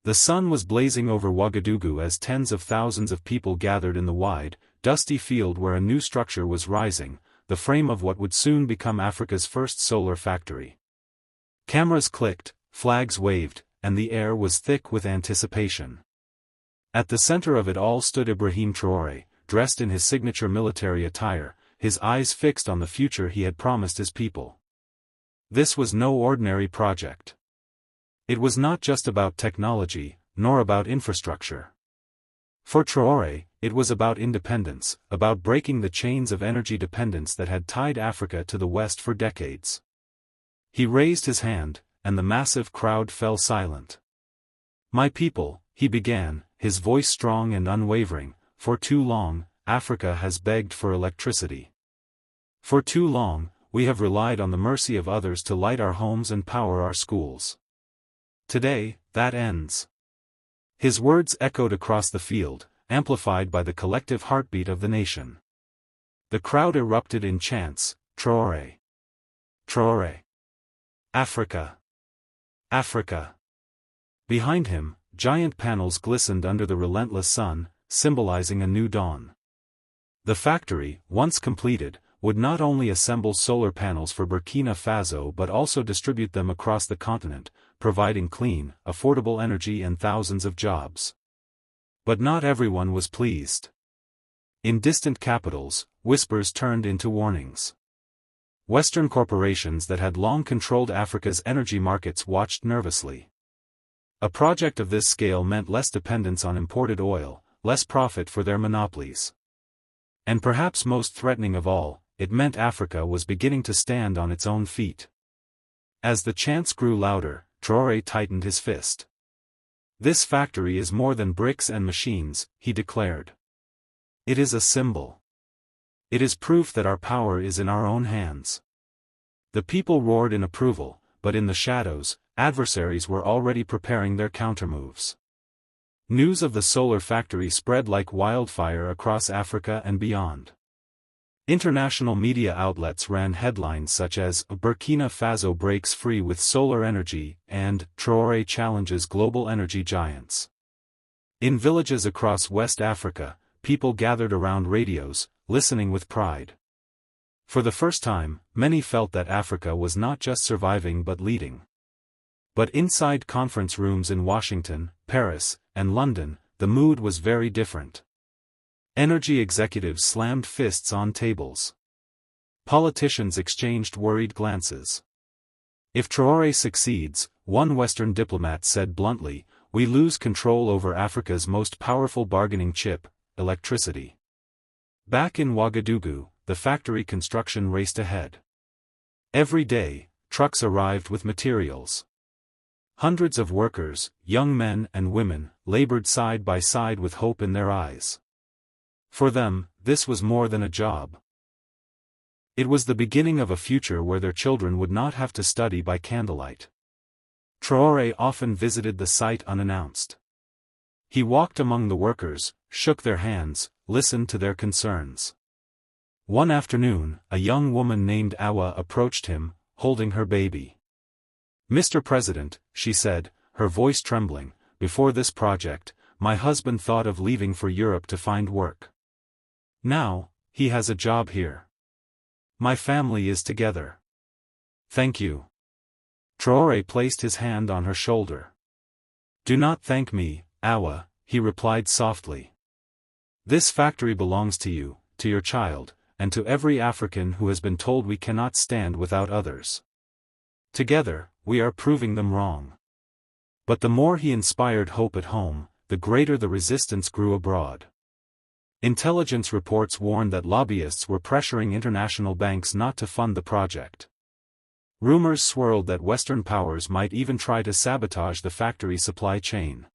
The sun was blazing over Ouagadougou as tens of thousands of people gathered in the wide, dusty field where a new structure was rising, the frame of what would soon become Africa's first solar factory. Cameras clicked, flags waved, and the air was thick with anticipation. At the center of it all stood Ibrahim Traoré, dressed in his signature military attire, his eyes fixed on the future he had promised his people. This was no ordinary project. It was not just about technology, nor about infrastructure. For Traoré, it was about independence, about breaking the chains of energy dependence that had tied Africa to the West for decades. He raised his hand, and the massive crowd fell silent. "My people," he began, his voice strong and unwavering, "for too long, Africa has begged for electricity. For too long, we have relied on the mercy of others to light our homes and power our schools. Today, that ends." His words echoed across the field, amplified by the collective heartbeat of the nation. The crowd erupted in chants, "Traoré! Traoré! Africa! Africa!" Behind him, giant panels glistened under the relentless sun, symbolizing a new dawn. The factory, once completed, would not only assemble solar panels for Burkina Faso but also distribute them across the continent, providing clean, affordable energy and thousands of jobs. But not everyone was pleased. In distant capitals, whispers turned into warnings. Western corporations that had long controlled Africa's energy markets watched nervously. A project of this scale meant less dependence on imported oil, less profit for their monopolies. And perhaps most threatening of all, it meant Africa was beginning to stand on its own feet. As the chants grew louder, Traoré tightened his fist. "This factory is more than bricks and machines," he declared. "It is a symbol. It is proof that our power is in our own hands." The people roared in approval, but in the shadows, adversaries were already preparing their countermoves. News of the solar factory spread like wildfire across Africa and beyond. International media outlets ran headlines such as "Burkina Faso breaks free with solar energy" and "Traoré challenges global energy giants." In villages across West Africa, people gathered around radios, listening with pride. For the first time, many felt that Africa was not just surviving but leading. But inside conference rooms in Washington, Paris, and London, the mood was very different. Energy executives slammed fists on tables. Politicians exchanged worried glances. "If Traoré succeeds," one Western diplomat said bluntly, "we lose control over Africa's most powerful bargaining chip, electricity." Back in Ouagadougou, the factory construction raced ahead. Every day, trucks arrived with materials. Hundreds of workers, young men and women, labored side by side with hope in their eyes. For them, this was more than a job. It was the beginning of a future where their children would not have to study by candlelight. Traoré often visited the site unannounced. He walked among the workers, shook their hands, listened to their concerns. One afternoon, a young woman named Awa approached him, holding her baby. "Mr. President," she said, her voice trembling, "before this project, my husband thought of leaving for Europe to find work. Now, he has a job here. My family is together. Thank you." Traoré placed his hand on her shoulder. "Do not thank me, Awa," he replied softly. "This factory belongs to you, to your child, and to every African who has been told we cannot stand without others. Together, we are proving them wrong." But the more he inspired hope at home, the greater the resistance grew abroad. Intelligence reports warned that lobbyists were pressuring international banks not to fund the project. Rumors swirled that Western powers might even try to sabotage the factory supply chain.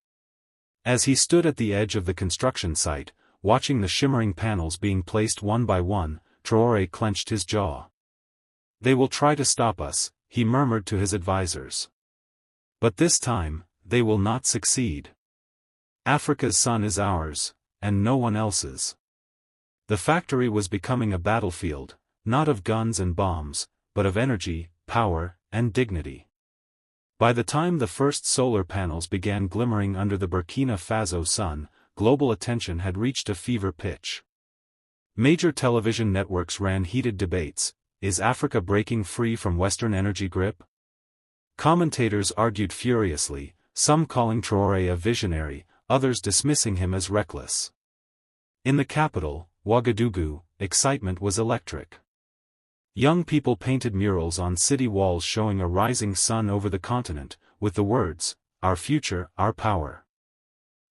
As he stood at the edge of the construction site, watching the shimmering panels being placed one by one, Traoré clenched his jaw. "They will try to stop us," he murmured to his advisors. "But this time, they will not succeed. Africa's sun is ours, and no one else's." The factory was becoming a battlefield, not of guns and bombs, but of energy, power, and dignity. By the time the first solar panels began glimmering under the Burkina Faso sun, global attention had reached a fever pitch. Major television networks ran heated debates: is Africa breaking free from Western energy grip? Commentators argued furiously, some calling Traoré a visionary, others dismissing him as reckless. In the capital, Ouagadougou, excitement was electric. Young people painted murals on city walls showing a rising sun over the continent, with the words, "Our future, our power."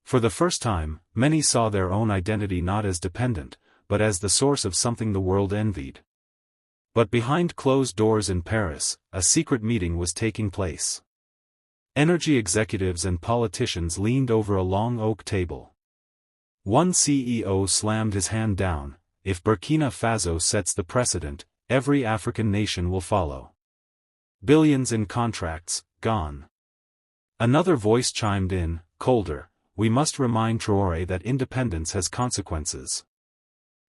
For the first time, many saw their own identity not as dependent, but as the source of something the world envied. But behind closed doors in Paris, a secret meeting was taking place. Energy executives and politicians leaned over a long oak table. One CEO slammed his hand down: if Burkina Faso sets the precedent, every African nation will follow. Billions in contracts, gone. Another voice chimed in, colder: we must remind Traoré that independence has consequences.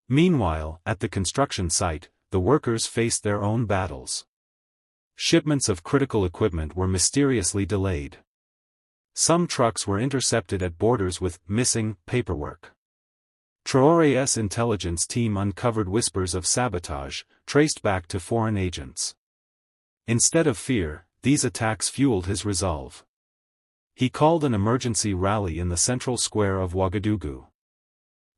Meanwhile, at the construction site, the workers faced their own battles. Shipments of critical equipment were mysteriously delayed. Some trucks were intercepted at borders with missing paperwork. Traoré's intelligence team uncovered whispers of sabotage, traced back to foreign agents. Instead of fear, these attacks fueled his resolve. He called an emergency rally in the central square of Ouagadougou.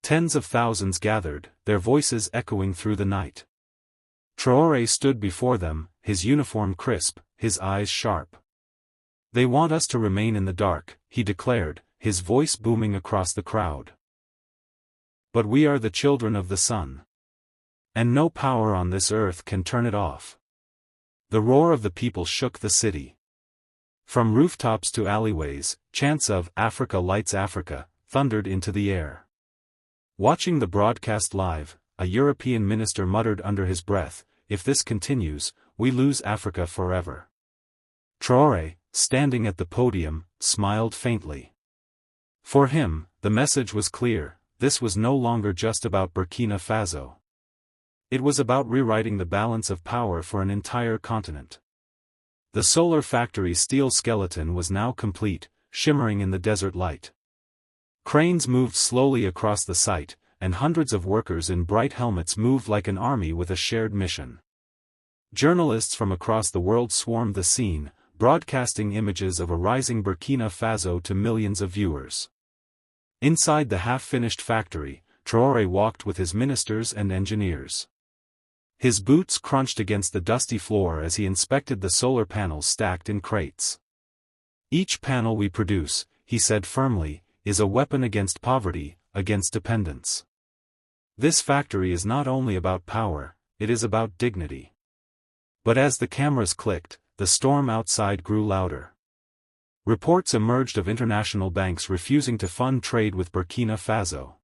Tens of thousands gathered, their voices echoing through the night. Traoré stood before them, his uniform crisp, his eyes sharp. "They want us to remain in the dark," he declared, his voice booming across the crowd. "But we are the children of the sun. And no power on this earth can turn it off." The roar of the people shook the city. From rooftops to alleyways, chants of "Africa lights Africa" thundered into the air. Watching the broadcast live, a European minister muttered under his breath, "If this continues, we lose Africa forever." Traoré, standing at the podium, smiled faintly. For him, the message was clear: this was no longer just about Burkina Faso. It was about rewriting the balance of power for an entire continent. The solar factory's steel skeleton was now complete, shimmering in the desert light. Cranes moved slowly across the site, and hundreds of workers in bright helmets moved like an army with a shared mission. Journalists from across the world swarmed the scene, broadcasting images of a rising Burkina Faso to millions of viewers. Inside the half-finished factory, Traoré walked with his ministers and engineers. His boots crunched against the dusty floor as he inspected the solar panels stacked in crates. "Each panel we produce," he said firmly, "is a weapon against poverty, against dependence. This factory is not only about power, it is about dignity." But as the cameras clicked, the storm outside grew louder. Reports emerged of international banks refusing to fund trade with Burkina Faso.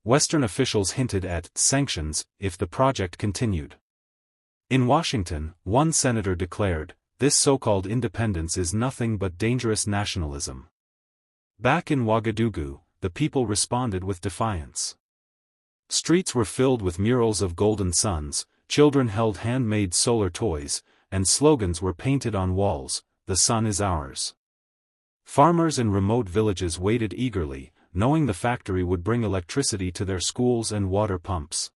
Western officials hinted at sanctions if the project continued. In Washington, one senator declared, "This so-called independence is nothing but dangerous nationalism." Back in Ouagadougou, the people responded with defiance. Streets were filled with murals of golden suns, children held handmade solar toys, and slogans were painted on walls: "The sun is ours." Farmers in remote villages waited eagerly, knowing the factory would bring electricity to their schools and water pumps.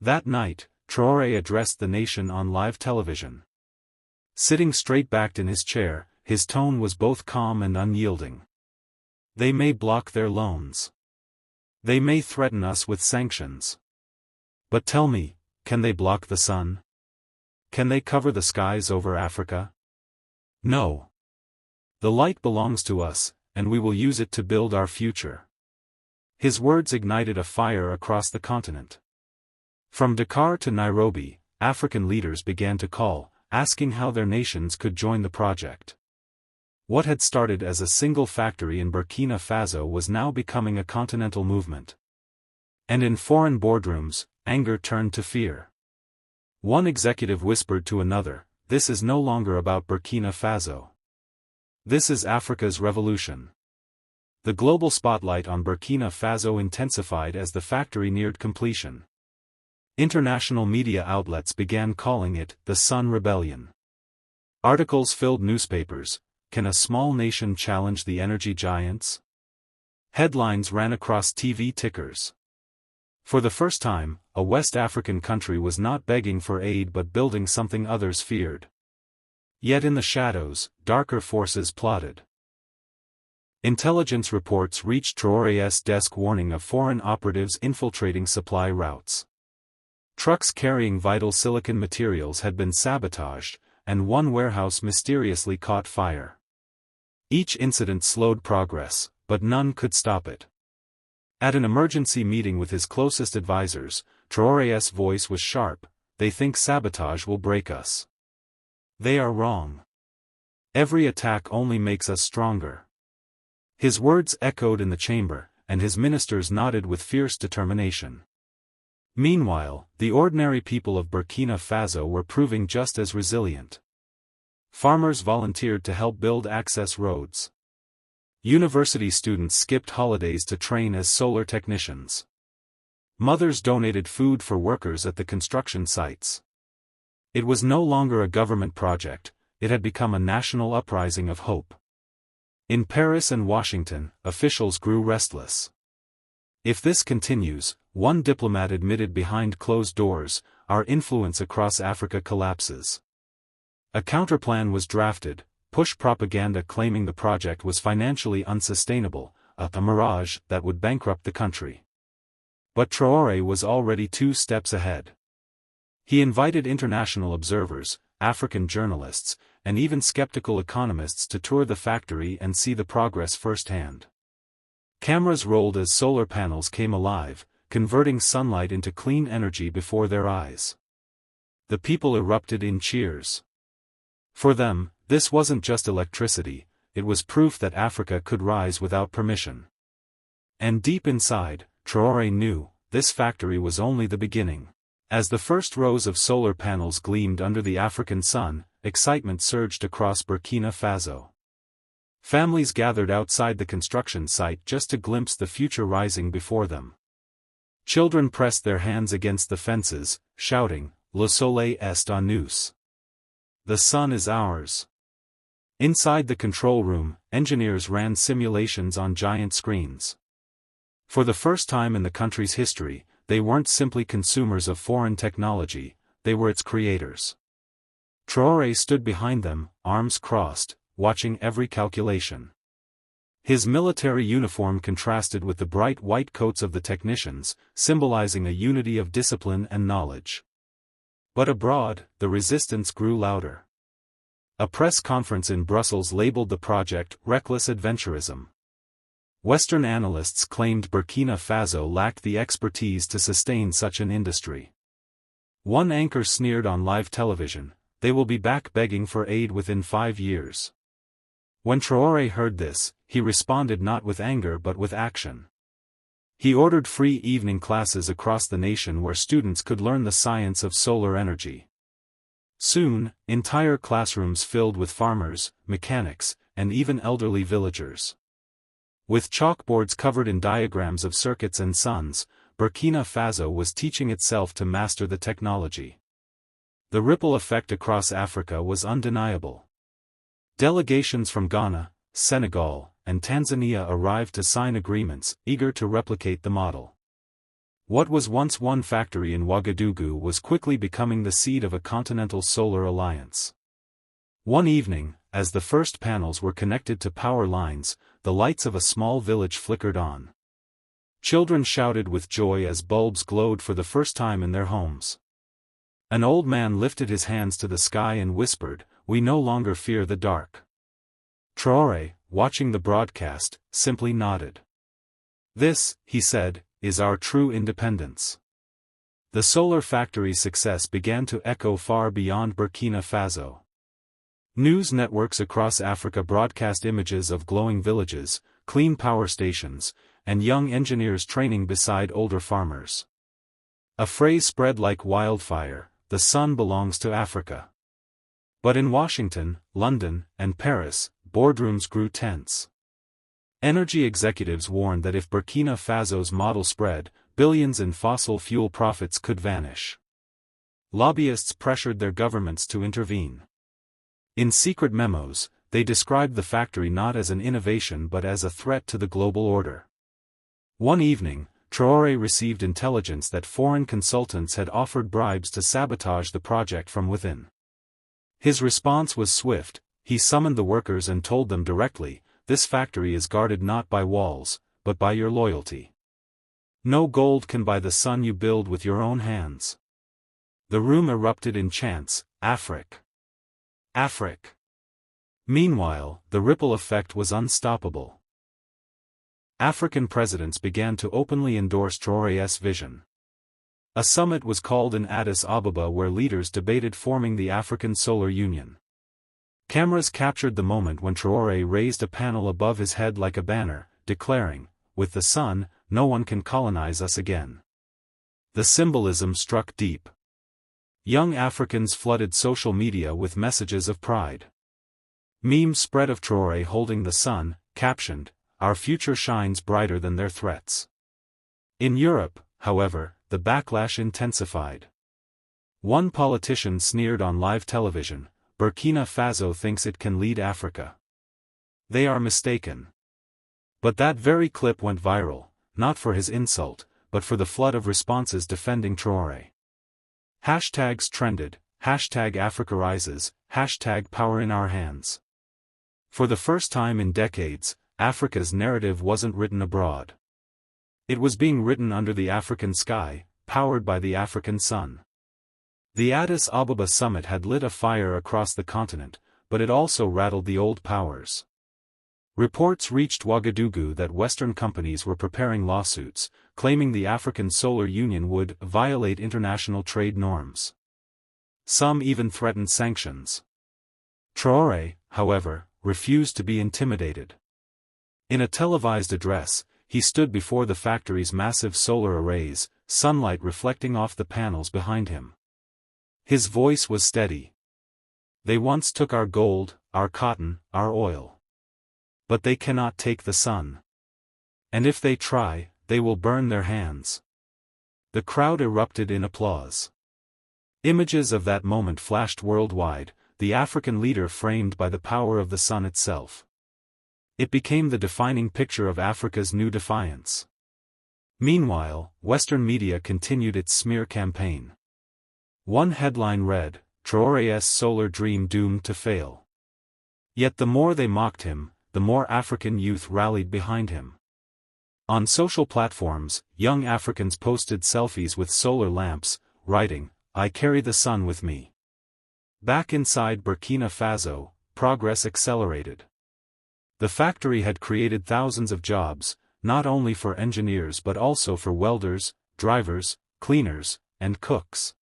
That night, Traoré addressed the nation on live television. Sitting straight-backed in his chair, his tone was both calm and unyielding. "They may block their loans. They may threaten us with sanctions. But tell me, can they block the sun? Can they cover the skies over Africa? No. The light belongs to us, and we will use it to build our future." His words ignited a fire across the continent. From Dakar to Nairobi, African leaders began to call, asking how their nations could join the project. What had started as a single factory in Burkina Faso was now becoming a continental movement. And in foreign boardrooms, anger turned to fear. One executive whispered to another, "This is no longer about Burkina Faso. This is Africa's revolution." The global spotlight on Burkina Faso intensified as the factory neared completion. International media outlets began calling it the Sun Rebellion. Articles filled newspapers. Can a small nation challenge the energy giants? Headlines ran across TV tickers. For the first time, a West African country was not begging for aid but building something others feared. Yet in the shadows, darker forces plotted. Intelligence reports reached Traoré's desk warning of foreign operatives infiltrating supply routes. Trucks carrying vital silicon materials had been sabotaged, and one warehouse mysteriously caught fire. Each incident slowed progress, but none could stop it. At an emergency meeting with his closest advisors, Traoré's voice was sharp. They think sabotage will break us. They are wrong. Every attack only makes us stronger. His words echoed in the chamber, and his ministers nodded with fierce determination. Meanwhile, the ordinary people of Burkina Faso were proving just as resilient. Farmers volunteered to help build access roads. University students skipped holidays to train as solar technicians. Mothers donated food for workers at the construction sites. It was no longer a government project, it had become a national uprising of hope. In Paris and Washington, officials grew restless. If this continues, one diplomat admitted behind closed doors, our influence across Africa collapses. A counterplan was drafted, push propaganda claiming the project was financially unsustainable, a mirage that would bankrupt the country. But Traoré was already 2 steps ahead. He invited international observers, African journalists, and even skeptical economists to tour the factory and see the progress firsthand. Cameras rolled as solar panels came alive, converting sunlight into clean energy before their eyes. The people erupted in cheers. For them, this wasn't just electricity, it was proof that Africa could rise without permission. And deep inside, Traoré knew, this factory was only the beginning. As the first rows of solar panels gleamed under the African sun, excitement surged across Burkina Faso. Families gathered outside the construction site just to glimpse the future rising before them. Children pressed their hands against the fences, shouting, "Le soleil est à nous." The sun is ours. Inside the control room, engineers ran simulations on giant screens. For the first time in the country's history, they weren't simply consumers of foreign technology, they were its creators. Traoré stood behind them, arms crossed, watching every calculation. His military uniform contrasted with the bright white coats of the technicians, symbolizing a unity of discipline and knowledge. But abroad, the resistance grew louder. A press conference in Brussels labeled the project reckless adventurism. Western analysts claimed Burkina Faso lacked the expertise to sustain such an industry. One anchor sneered on live television, "They will be back begging for aid within 5 years." When Traoré heard this, he responded not with anger but with action. He ordered free evening classes across the nation where students could learn the science of solar energy. Soon, entire classrooms filled with farmers, mechanics, and even elderly villagers. With chalkboards covered in diagrams of circuits and suns, Burkina Faso was teaching itself to master the technology. The ripple effect across Africa was undeniable. Delegations from Ghana, Senegal, and Tanzania arrived to sign agreements, eager to replicate the model. What was once one factory in Ouagadougou was quickly becoming the seed of a continental solar alliance. One evening, as the first panels were connected to power lines, the lights of a small village flickered on. Children shouted with joy as bulbs glowed for the first time in their homes. An old man lifted his hands to the sky and whispered, "We no longer fear the dark." Traoré, watching the broadcast, simply nodded. "This," he said, "is our true independence." The solar factory's success began to echo far beyond Burkina Faso. News networks across Africa broadcast images of glowing villages, clean power stations, and young engineers training beside older farmers. A phrase spread like wildfire, "The sun belongs to Africa." But in Washington, London, and Paris, boardrooms grew tense. Energy executives warned that if Burkina Faso's model spread, billions in fossil fuel profits could vanish. Lobbyists pressured their governments to intervene. In secret memos, they described the factory not as an innovation but as a threat to the global order. One evening, Traoré received intelligence that foreign consultants had offered bribes to sabotage the project from within. His response was swift. He summoned the workers and told them directly, "This factory is guarded not by walls, but by your loyalty. No gold can buy the sun you build with your own hands." The room erupted in chants, "Afrique! Afrique!" Meanwhile, the ripple effect was unstoppable. African presidents began to openly endorse Traoré's vision. A summit was called in Addis Ababa where leaders debated forming the African Solar Union. Cameras captured the moment when Traoré raised a panel above his head like a banner, declaring, "With the sun, no one can colonize us again." The symbolism struck deep. Young Africans flooded social media with messages of pride. Memes spread of Traoré holding the sun, captioned, "Our future shines brighter than their threats." In Europe, however, the backlash intensified. One politician sneered on live television, "Burkina Faso thinks it can lead Africa. They are mistaken." But that very clip went viral, not for his insult, but for the flood of responses defending Traoré. Hashtags trended, #Africa rises, #power in our hands. For the first time in decades, Africa's narrative wasn't written abroad. It was being written under the African sky, powered by the African sun. The Addis Ababa summit had lit a fire across the continent, but it also rattled the old powers. Reports reached Ouagadougou that Western companies were preparing lawsuits, claiming the African Solar Union would violate international trade norms. Some even threatened sanctions. Traoré, however, refused to be intimidated. In a televised address, he stood before the factory's massive solar arrays, sunlight reflecting off the panels behind him. His voice was steady. "They once took our gold, our cotton, our oil. But they cannot take the sun. And if they try, they will burn their hands." The crowd erupted in applause. Images of that moment flashed worldwide, the African leader framed by the power of the sun itself. It became the defining picture of Africa's new defiance. Meanwhile, Western media continued its smear campaign. One headline read, "Traoré's solar dream doomed to fail." Yet the more they mocked him, the more African youth rallied behind him. On social platforms, young Africans posted selfies with solar lamps, writing, "I carry the sun with me." Back inside Burkina Faso, progress accelerated. The factory had created thousands of jobs, not only for engineers but also for welders, drivers, cleaners, and cooks.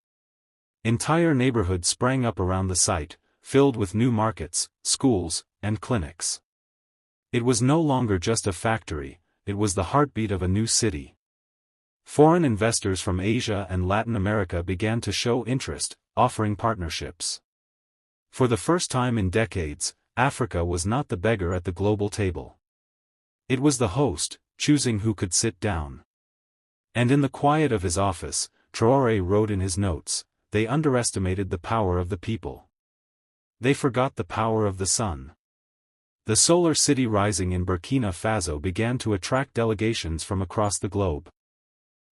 Entire neighborhoods sprang up around the site, filled with new markets, schools, and clinics. It was no longer just a factory, it was the heartbeat of a new city. Foreign investors from Asia and Latin America began to show interest, offering partnerships. For the first time in decades, Africa was not the beggar at the global table. It was the host, choosing who could sit down. And in the quiet of his office, Traoré wrote in his notes, "They underestimated the power of the people. They forgot the power of the sun." The solar city rising in Burkina Faso began to attract delegations from across the globe.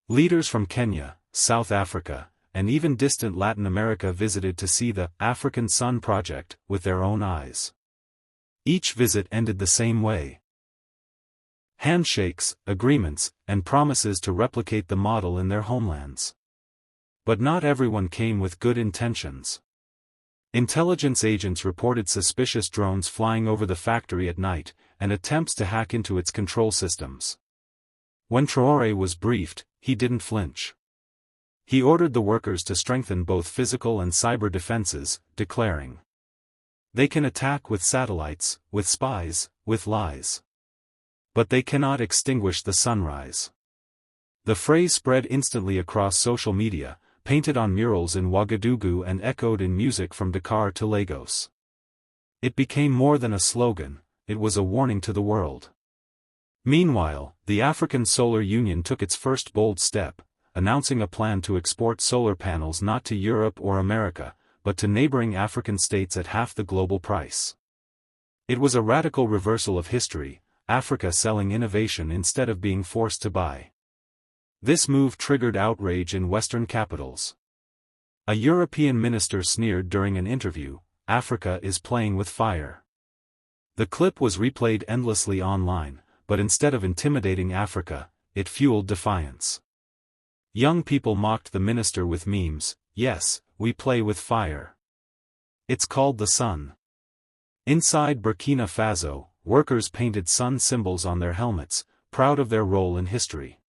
Leaders from Kenya, South Africa, and even distant Latin America visited to see the African Sun Project with their own eyes. Each visit ended the same way. Handshakes, agreements, and promises to replicate the model in their homelands. But not everyone came with good intentions. Intelligence agents reported suspicious drones flying over the factory at night, and attempts to hack into its control systems. When Traoré was briefed, he didn't flinch. He ordered the workers to strengthen both physical and cyber defenses, declaring, "They can attack with satellites, with spies, with lies. But they cannot extinguish the sunrise." The phrase spread instantly across social media, painted on murals in Ouagadougou and echoed in music from Dakar to Lagos. It became more than a slogan, it was a warning to the world. Meanwhile, the African Solar Union took its first bold step, announcing a plan to export solar panels not to Europe or America, but to neighboring African states at half the global price. It was a radical reversal of history, Africa selling innovation instead of being forced to buy. This move triggered outrage in Western capitals. A European minister sneered during an interview, "Africa is playing with fire." The clip was replayed endlessly online, but instead of intimidating Africa, it fueled defiance. Young people mocked the minister with memes, "Yes, we play with fire. It's called the sun." Inside Burkina Faso, workers painted sun symbols on their helmets, proud of their role in history.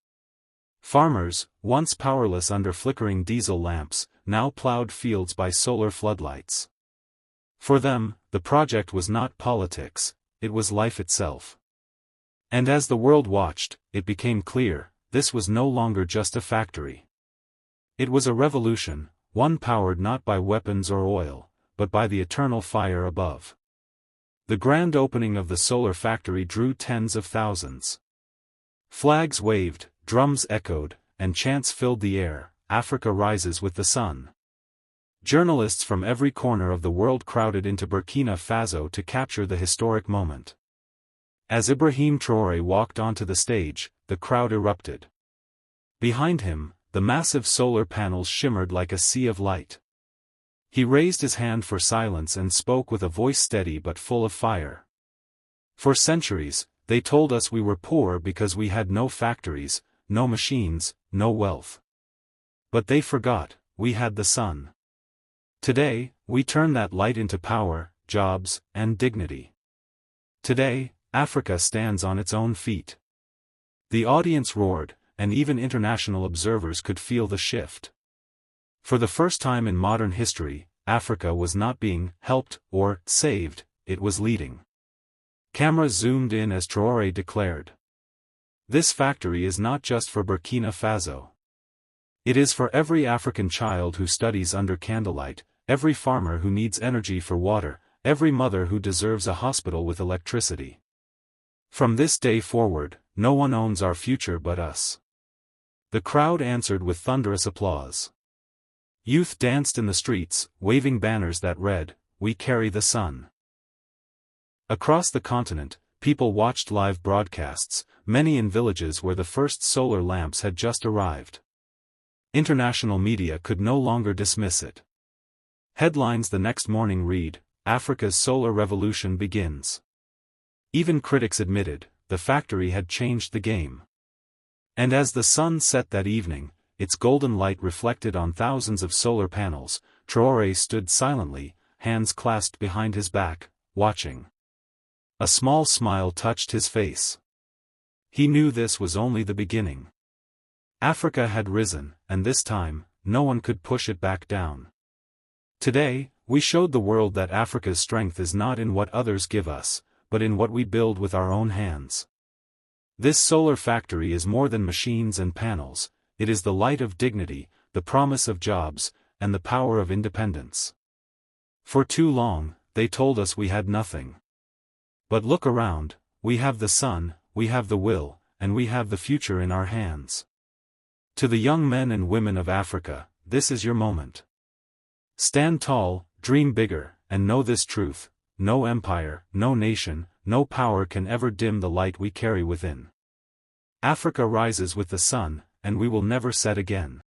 Farmers, once powerless under flickering diesel lamps, now plowed fields by solar floodlights. For them, the project was not politics, it was life itself. And as the world watched, it became clear, this was no longer just a factory. It was a revolution, one powered not by weapons or oil, but by the eternal fire above. The grand opening of the solar factory drew tens of thousands. Flags waved, drums echoed, and chants filled the air, "Africa rises with the sun." Journalists from every corner of the world crowded into Burkina Faso to capture the historic moment. As Ibrahim Traoré walked onto the stage, the crowd erupted. Behind him, the massive solar panels shimmered like a sea of light. He raised his hand for silence and spoke with a voice steady but full of fire. "For centuries, they told us we were poor because we had no factories, no machines, no wealth. But they forgot, we had the sun. Today, we turn that light into power, jobs, and dignity. Today, Africa stands on its own feet." The audience roared, and even international observers could feel the shift. For the first time in modern history, Africa was not being helped or saved, it was leading. Cameras zoomed in as Traoré declared, "This factory is not just for Burkina Faso. It is for every African child who studies under candlelight, every farmer who needs energy for water, every mother who deserves a hospital with electricity. From this day forward, no one owns our future but us." The crowd answered with thunderous applause. Youth danced in the streets, waving banners that read, "We carry the sun." Across the continent, people watched live broadcasts, many in villages where the first solar lamps had just arrived. International media could no longer dismiss it. Headlines the next morning read, "Africa's solar revolution begins." Even critics admitted, the factory had changed the game. And as the sun set that evening, its golden light reflected on thousands of solar panels, Traoré stood silently, hands clasped behind his back, watching. A small smile touched his face. He knew this was only the beginning. Africa had risen, and this time, no one could push it back down. Today, we showed the world that Africa's strength is not in what others give us, but in what we build with our own hands. This solar factory is more than machines and panels, it is the light of dignity, the promise of jobs, and the power of independence. For too long, they told us we had nothing. But look around, we have the sun, we have the will, and we have the future in our hands. To the young men and women of Africa, this is your moment. Stand tall, dream bigger, and know this truth: no empire, no nation, no power can ever dim the light we carry within. Africa rises with the sun, and we will never set again.